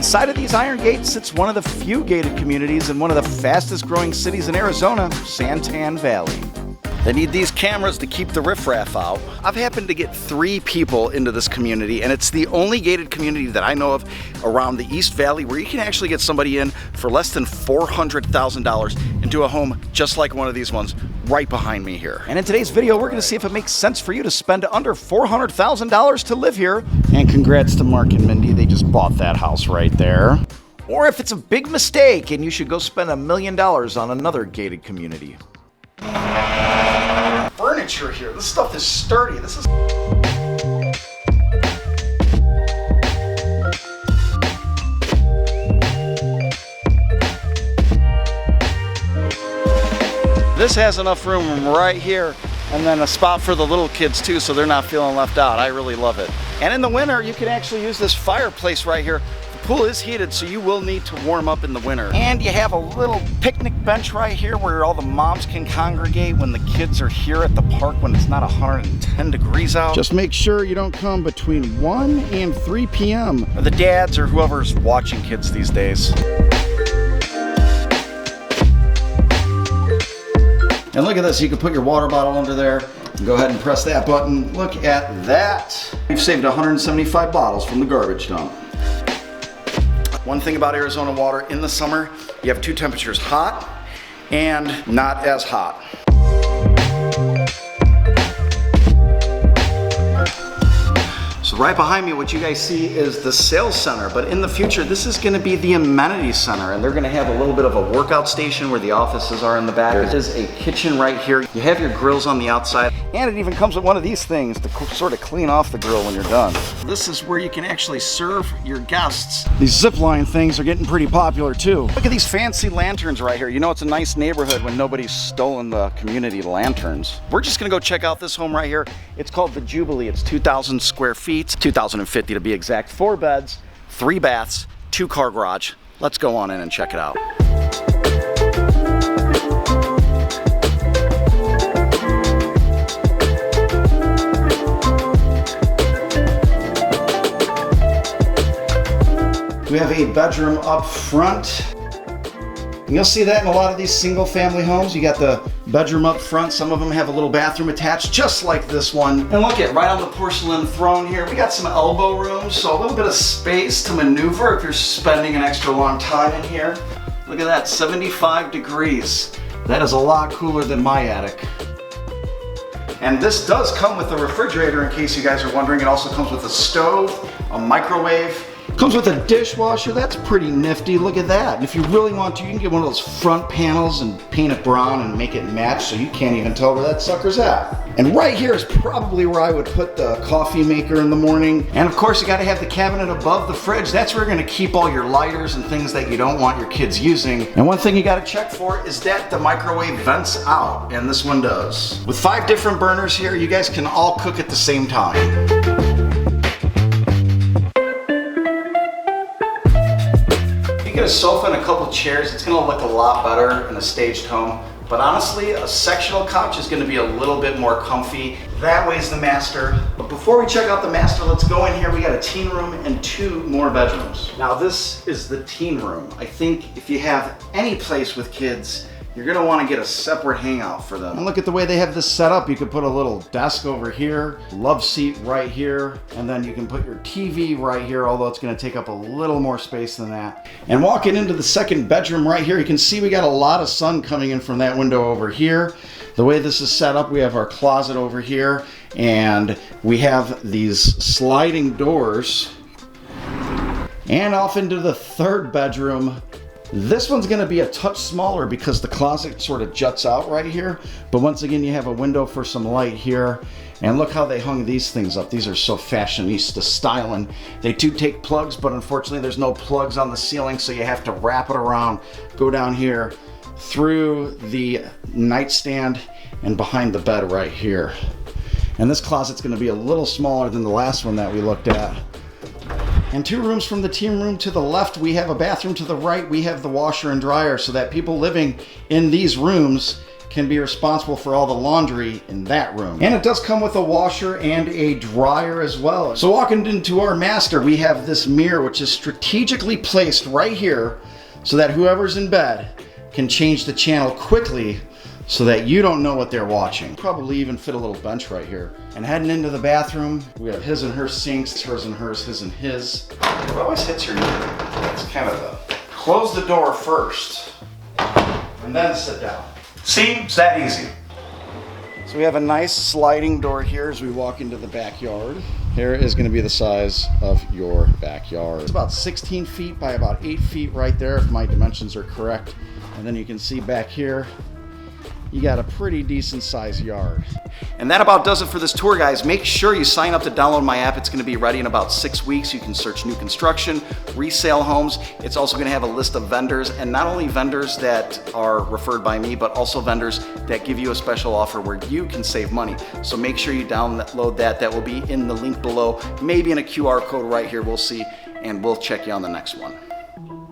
Inside of these iron gates sits one of the few gated communities in one of the fastest growing cities in Arizona, Santan Valley. They need these cameras to keep the riffraff out. I've happened to get 3 people into this community, and it's the only gated community that I know of around the East Valley where you can actually get somebody in for less than $400,000 into a home just like one of these ones right behind me here. And in today's video, we're gonna see if it makes sense for you to spend under $400,000 to live here. And congrats to Mark and Mindy, they just bought that house right there. Or if it's a big mistake and you should go spend $1 million on another gated community. Furniture here. This stuff is sturdy. This is... This has enough room right here, and then a spot for the little kids too, so they're not feeling left out. I really love it. And in the winter, you can actually use this fireplace right here. The pool is heated, so you will need to warm up in the winter. And you have a little picnic bench right here where all the moms can congregate when the kids are here at the park when it's not 110 degrees out. Just make sure you don't come between 1 and 3 p.m. Or the dads or whoever's watching kids these days. And look at this, you can put your water bottle under there and go ahead and press that button. Look at that. We've saved 175 bottles from the garbage dump. One thing about Arizona water, in the summer, you have 2 temperatures, hot and not as hot. So right behind me, what you guys see is the sales center, but in the future, this is gonna be the amenity center, and they're gonna have a little bit of a workout station where the offices are in the back. There is a kitchen right here. You have your grills on the outside, and it even comes with one of these things to sort of clean off the grill when you're done. This is where you can actually serve your guests. These zip line things are getting pretty popular too. Look at these fancy lanterns right here. You know it's a nice neighborhood when nobody's stolen the community lanterns. We're just gonna go check out this home right here. It's called the Jubilee. It's 2,000 square feet. 2,050 to be exact. 4 beds, 3 baths, 2-car garage. Let's go on in and check it out. We have a bedroom up front. And you'll see that in a lot of these single family homes. You got the bedroom up front. Some of them have a little bathroom attached, just like this one. And look at right on the porcelain throne here, we got some elbow room, so a little bit of space to maneuver if you're spending an extra long time in here. Look at that, 75 degrees. That is a lot cooler than my attic. And this does come with a refrigerator, in case you guys are wondering. It also comes with a stove, a microwave. Comes with a dishwasher. That's pretty nifty. Look at that. And if you really want to, you can get one of those front panels and paint it brown and make it match so you can't even tell where that sucker's at. And right here is probably where I would put the coffee maker in the morning. And of course, you got to have the cabinet above the fridge. That's where you're going to keep all your lighters and things that you don't want your kids using. And one thing you got to check for is that the microwave vents out, and this one does. With 5 different burners here, you guys can all cook at the same time. Get a sofa and a couple chairs, it's gonna look a lot better in a staged home. But honestly, a sectional couch is gonna be a little bit more comfy. That way's the master. But before we check out the master, let's go in here. We got a teen room and 2 more bedrooms. Now this is the teen room. I think if you have any place with kids, you're gonna wanna get a separate hangout for them. And look at the way they have this set up. You could put a little desk over here, love seat right here, and then you can put your TV right here, although it's gonna take up a little more space than that. And walking into the second bedroom right here, you can see we got a lot of sun coming in from that window over here. The way this is set up, we have our closet over here, and we have these sliding doors. And off into the third bedroom. This one's gonna be a touch smaller because the closet sort of juts out right here. But once again, you have a window for some light here. And look how they hung these things up. These are so fashionista styling. They do take plugs, but unfortunately there's no plugs on the ceiling, so you have to wrap it around, go down here, through the nightstand, and behind the bed right here. And this closet's gonna be a little smaller than the last one that we looked at. And 2 rooms from the teen room to the left, we have a bathroom. To the right, we have the washer and dryer, so that people living in these rooms can be responsible for all the laundry in that room. And it does come with a washer and a dryer as well. So walking into our master, we have this mirror which is strategically placed right here so that whoever's in bed can change the channel quickly so that you don't know what they're watching. Probably even fit a little bench right here. And heading into the bathroom, we have his and her sinks, hers and hers, his and his. It always hits your knee. It's kind of a close the door first and then sit down. See, it's that easy. So we have a nice sliding door here as we walk into the backyard. Here is going to be the size of your backyard. It's about 16 feet by about 8 feet right there if my dimensions are correct. And then you can see back here, you got a pretty decent sized yard. And that about does it for this tour, guys. Make sure you sign up to download my app. It's going to be ready in about 6 weeks. You can search new construction, resale homes. It's also going to have a list of vendors, and not only vendors that are referred by me, but also vendors that give you a special offer where you can save money. So make sure you download that. That will be in the link below, maybe in a QR code right here. We'll see, and we'll check you on the next one.